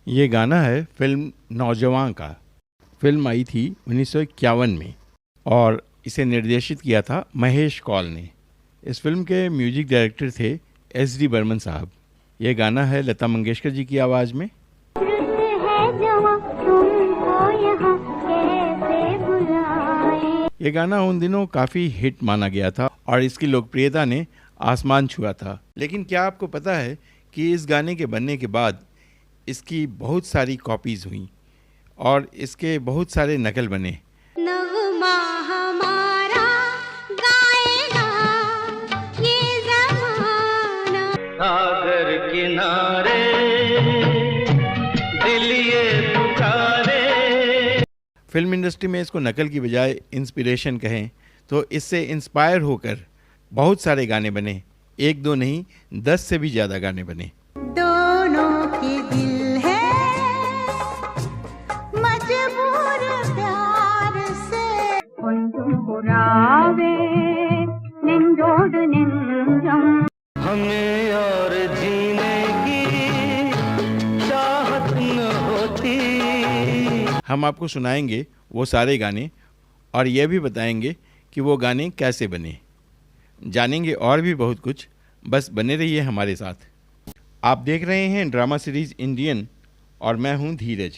ये गाना है फिल्म नौजवान का। फिल्म आई थी 1951 में और इसे निर्देशित किया था महेश कौल ने। इस फिल्म के म्यूजिक डायरेक्टर थे एस डी बर्मन साहब। ये गाना है लता मंगेशकर जी की आवाज़ में। ये गाना उन दिनों काफ़ी हिट माना गया था और इसकी लोकप्रियता ने आसमान छुआ था। लेकिन क्या आपको पता है कि इस गाने के बनने के बाद इसकी बहुत सारी कॉपीज़ हुई और इसके बहुत सारे नकल बने। सागर किनारे दिल ये पुकारे। फिल्म इंडस्ट्री में इसको नकल की बजाय इंस्पिरेशन कहें तो इससे इंस्पायर होकर बहुत सारे गाने बने। एक दो नहीं, 10 से भी ज़्यादा गाने बने। दोनों के दिल है मजबूर प्यार से हमें और जीने की चाहत न होती। हम आपको सुनाएंगे वो सारे गाने और ये भी बताएंगे कि वो गाने कैसे बने। जानेंगे और भी बहुत कुछ, बस बने रहिए हमारे साथ। आप देख रहे हैं ड्रामा सीरीज इंडियन और मैं हूं धीरज।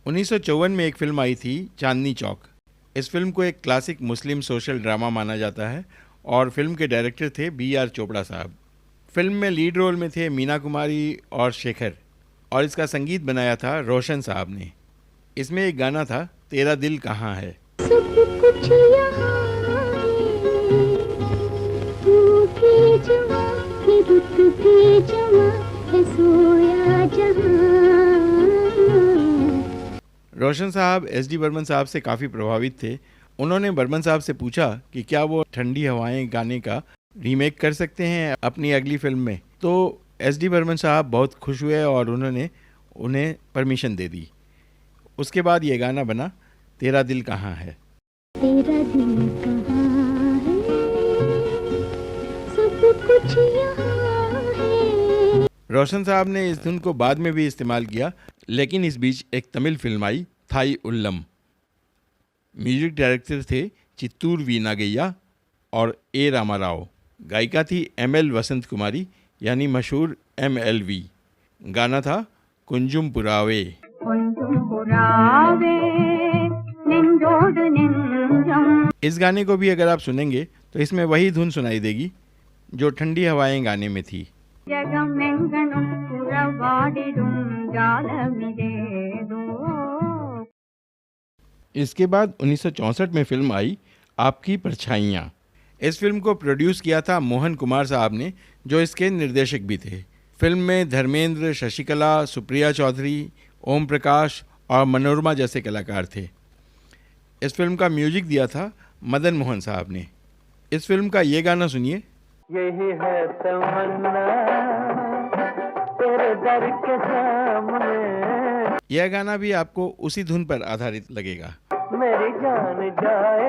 1954 में एक फिल्म आई थी चांदनी चौक। इस फिल्म को एक क्लासिक मुस्लिम सोशल ड्रामा माना जाता है और फिल्म के डायरेक्टर थे B.R. चोपड़ा साहब। फिल्म में लीड रोल में थे मीना कुमारी और शेखर और इसका संगीत बनाया था रोशन साहब ने। इसमें एक गाना था तेरा दिल कहाँ है। सब कुछ यहाँ है सोया जहाँ। रोशन साहब एस डी बर्मन साहब से काफ़ी प्रभावित थे। उन्होंने बर्मन साहब से पूछा कि क्या वो ठंडी हवाएं गाने का रीमेक कर सकते हैं अपनी अगली फिल्म में। तो एस डी बर्मन साहब बहुत खुश हुए और उन्होंने उन्हें परमिशन दे दी। उसके बाद ये गाना बना तेरा दिल कहाँ है। तेरा दिल कहाँ है, सब कुछ यहाँ है। रोशन साहब ने इस धुन को बाद में भी इस्तेमाल किया, लेकिन इस बीच एक तमिल फिल्म आई थाई उल्लम। म्यूजिक डायरेक्टर थे चित्तूर वी नागैया और ए रामाराव। गायिका थी ML वसंत कुमारी यानी मशहूर MLV। गाना था कुंजुम पुरावे। इस गाने को भी अगर आप सुनेंगे तो इसमें वही धुन सुनाई देगी जो ठंडी हवाएं गाने में थी। इसके बाद 1964 में फिल्म आई आपकी परछाइयाँ। इस फिल्म को प्रोड्यूस किया था मोहन कुमार साहब ने, जो इसके निर्देशक भी थे। फिल्म में धर्मेंद्र, शशिकला, सुप्रिया चौधरी, ओम प्रकाश और मनोरमा जैसे कलाकार थे। इस फिल्म का म्यूजिक दिया था मदन मोहन साहब ने। इस फिल्म का ये गाना सुनिए। यही है तमन्ना तेरे दर के सामने। यह गाना भी आपको उसी धुन पर आधारित लगेगा। मेरी जान जाए,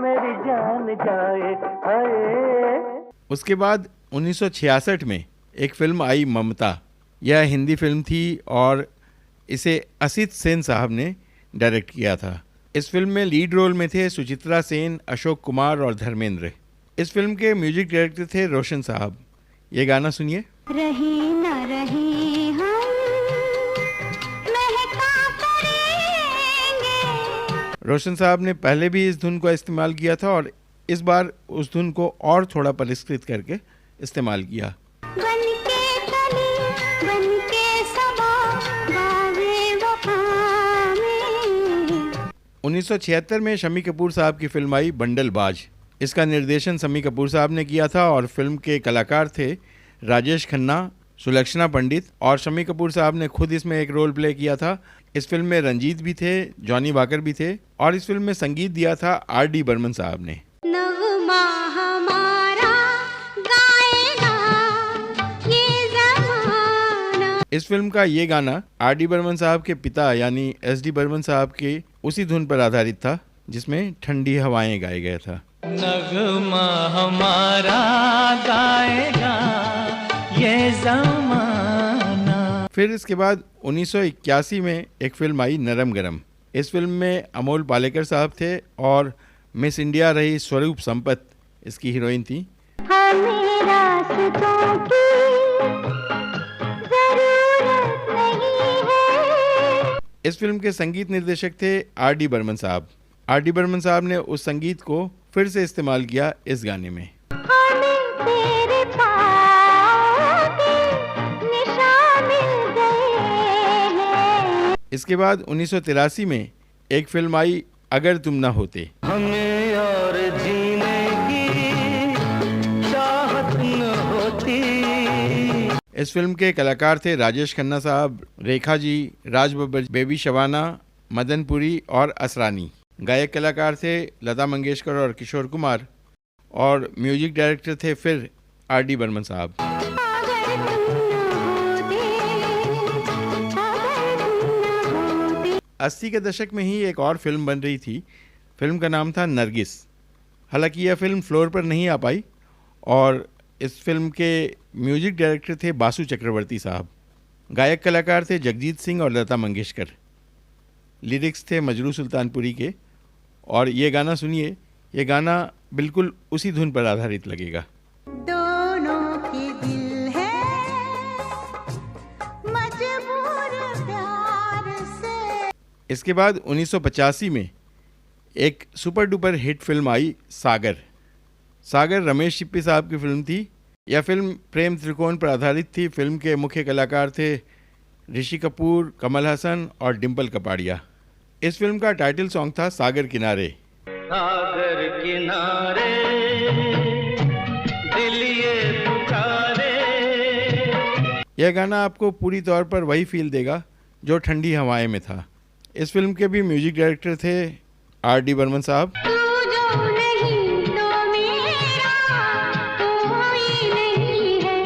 मेरी जान जाए हाय। उसके बाद 1966 में एक फिल्म आई ममता। यह हिंदी फिल्म थी और इसे असित सेन साहब ने डायरेक्ट किया था। इस फिल्म में लीड रोल में थे सुचित्रा सेन, अशोक कुमार और धर्मेंद्र। इस फिल्म के म्यूजिक डायरेक्टर थे रोशन साहब। ये गाना सुनिए। रहे न रहे हम महका करेंगे। रोशन साहब ने पहले भी इस धुन को इस्तेमाल किया था और इस बार उस धुन को और थोड़ा परिष्कृत करके इस्तेमाल किया। बनके कली, बनके सबा, बावे वफा में। 1976 में शम्मी कपूर साहब की फिल्म आई बंडल बाज। इसका निर्देशन शम्मी कपूर साहब ने किया था और फिल्म के कलाकार थे राजेश खन्ना, सुलक्षणा पंडित और शम्मी कपूर साहब ने खुद इसमें एक रोल प्ले किया था। इस फिल्म में रंजीत भी थे, जॉनी वाकर भी थे और इस फिल्म में संगीत दिया था R.D. बर्मन साहब ने। नवमा हमारा गाएगा ये ज़माना। इस फिल्म का ये गाना R.D. बर्मन साहब के पिता यानी S.D. बर्मन साहब के उसी धुन पर आधारित था जिसमें ठंडी हवाएं गाया गया था। नगमा हमारा गाएगा ये ज़माना। फिर इसके बाद 1981 में एक फिल्म आई नरम गरम। इस फिल्म में अमोल पालेकर साहब थे और मिस इंडिया रही स्वरूप संपत इसकी हीरोइन थी। हमें रास्तों की जरूरत नहीं है। इस फिल्म के संगीत निर्देशक थे R.D. बर्मन साहब। R.D. बर्मन साहब ने उस संगीत को फिर से इस्तेमाल किया इस गाने में। हमें तेरे पाँव के निशान मिल गए हैं। इसके बाद 1983 में एक फिल्म आई अगर तुम ना होते। हमें और जीने की चाहत न होती। इस फिल्म के कलाकार थे राजेश खन्ना साहब, रेखा जी, राज बब्बर, बेबी शबाना, मदन पुरी और असरानी। गायक कलाकार थे लता मंगेशकर और किशोर कुमार और म्यूजिक डायरेक्टर थे फिर R.D. बर्मन साहब। अगर तुम न होते। 80 के दशक में ही एक और फिल्म बन रही थी। फिल्म का नाम था नरगिस। हालांकि यह फिल्म फ्लोर पर नहीं आ पाई और इस फिल्म के म्यूजिक डायरेक्टर थे बासु चक्रवर्ती साहब। गायक कलाकार थे जगजीत सिंह और लता मंगेशकर। लिरिक्स थे मजरू सुल्तानपुरी के। और ये गाना सुनिए, ये गाना बिल्कुल उसी धुन पर आधारित लगेगा। दोनों के दिल है मजबूर प्यार से। इसके बाद 1985 में एक सुपर डुपर हिट फिल्म आई सागर। सागर रमेश सिप्पी साहब की फिल्म थी। यह फिल्म प्रेम त्रिकोण पर आधारित थी। फिल्म के मुख्य कलाकार थे ऋषि कपूर, कमल हसन और डिम्पल कपाड़िया। इस फिल्म का टाइटल सॉन्ग था सागर किनारे। सागर किनारे दिल ये पुकारे। यह गाना आपको पूरी तौर पर वही फील देगा जो ठंडी हवाएं में था। इस फिल्म के भी म्यूजिक डायरेक्टर थे R.D. बर्मन साहब। तू जो नहीं तो मेरा कोई नहीं है।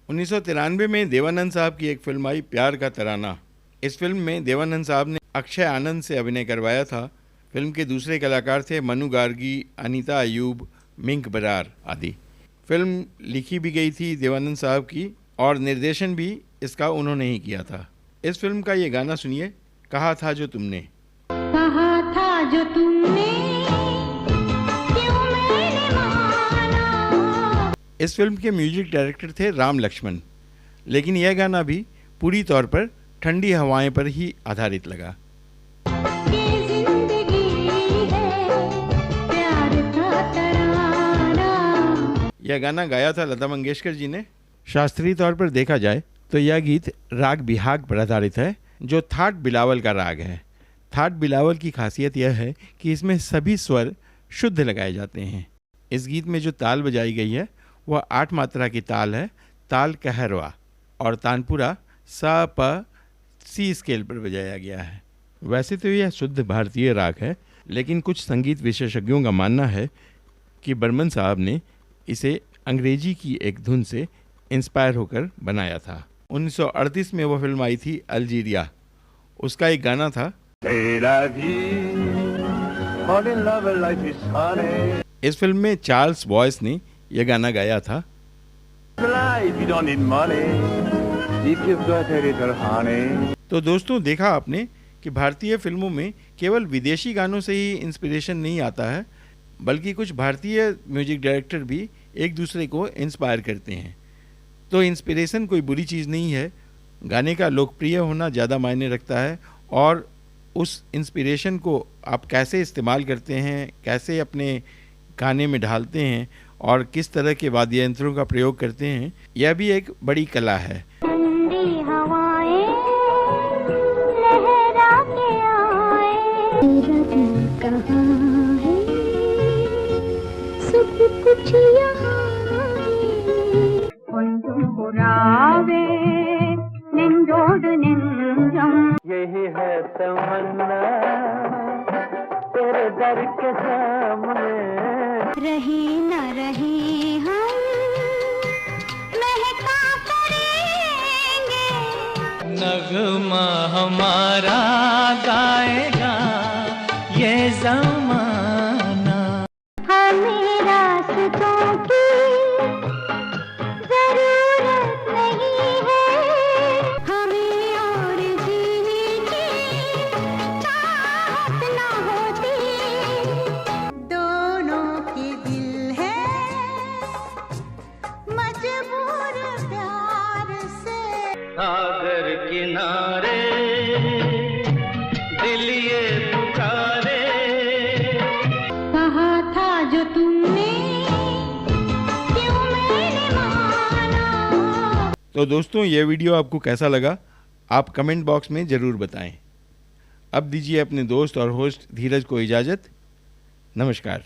1993 में देवानंद साहब की एक फिल्म आई प्यार का तराना। इस फिल्म में देवानंद साहब ने अक्षय आनंद से अभिनय करवाया था। फिल्म के दूसरे कलाकार थे मनु गार्गी, अनीता अयूब, मिंक बरार आदि। फिल्म लिखी भी गई थी देवानंद साहब की और निर्देशन भी इसका उन्होंने ही किया था। इस फिल्म का ये गाना सुनिए, कहा था जो तुमने। कहा था जो तुमने क्यों मैंने माना। इस फिल्म के म्यूजिक डायरेक्टर थे राम लक्ष्मण। लेकिन यह गाना भी पूरी तौर पर ठंडी हवाएं पर ही आधारित लगा। ये जिंदगी है प्यार का तराना। यह गाना गाया था लता मंगेशकर जी ने। शास्त्रीय तौर पर देखा जाए तो यह गीत राग बिहाग पर आधारित है जो थाट बिलावल का राग है। थाट बिलावल की खासियत यह है कि इसमें सभी स्वर शुद्ध लगाए जाते हैं। इस गीत में जो ताल बजाई गई है वह 8 मात्रा की ताल है, ताल कहरवा, और तानपुरा सा प सी स्केल पर बजाया गया है। वैसे तो यह शुद्ध भारतीय राग है, लेकिन कुछ संगीत विशेषज्ञों का मानना है कि बर्मन साहब ने इसे अंग्रेजी की एक धुन से इंस्पायर होकर बनाया था। 1938 में वह फिल्म आई थी अल्जीरिया। उसका एक गाना था। इस फिल्म में चार्ल्स बॉयस ने यह गाना गाया था। तो दोस्तों, देखा आपने कि भारतीय फिल्मों में केवल विदेशी गानों से ही इंस्पिरेशन नहीं आता है, बल्कि कुछ भारतीय म्यूजिक डायरेक्टर भी एक दूसरे को इंस्पायर करते हैं। तो इंस्पिरेशन कोई बुरी चीज़ नहीं है। गाने का लोकप्रिय होना ज़्यादा मायने रखता है और उस इंस्पिरेशन को आप कैसे इस्तेमाल करते हैं, कैसे अपने गाने में ढालते हैं और किस तरह के वाद्य यंत्रों का प्रयोग करते हैं, यह भी एक बड़ी कला है। ठंडी हवाएं लहरा के आए। मेरा दिल कहाँ है, सब कुछ यहाँ है। कोई पुरावे निंदोड निंदम। यही है तमन्ना तेरे दर के सामने। रहे न रहे हम महका करेंगे। नगमा हमारा गाएगा ये ज़माना। तो दोस्तों, ये वीडियो आपको कैसा लगा आप कमेंट बॉक्स में ज़रूर बताएं। अब दीजिए अपने दोस्त और होस्ट धीरज को इजाज़त। नमस्कार।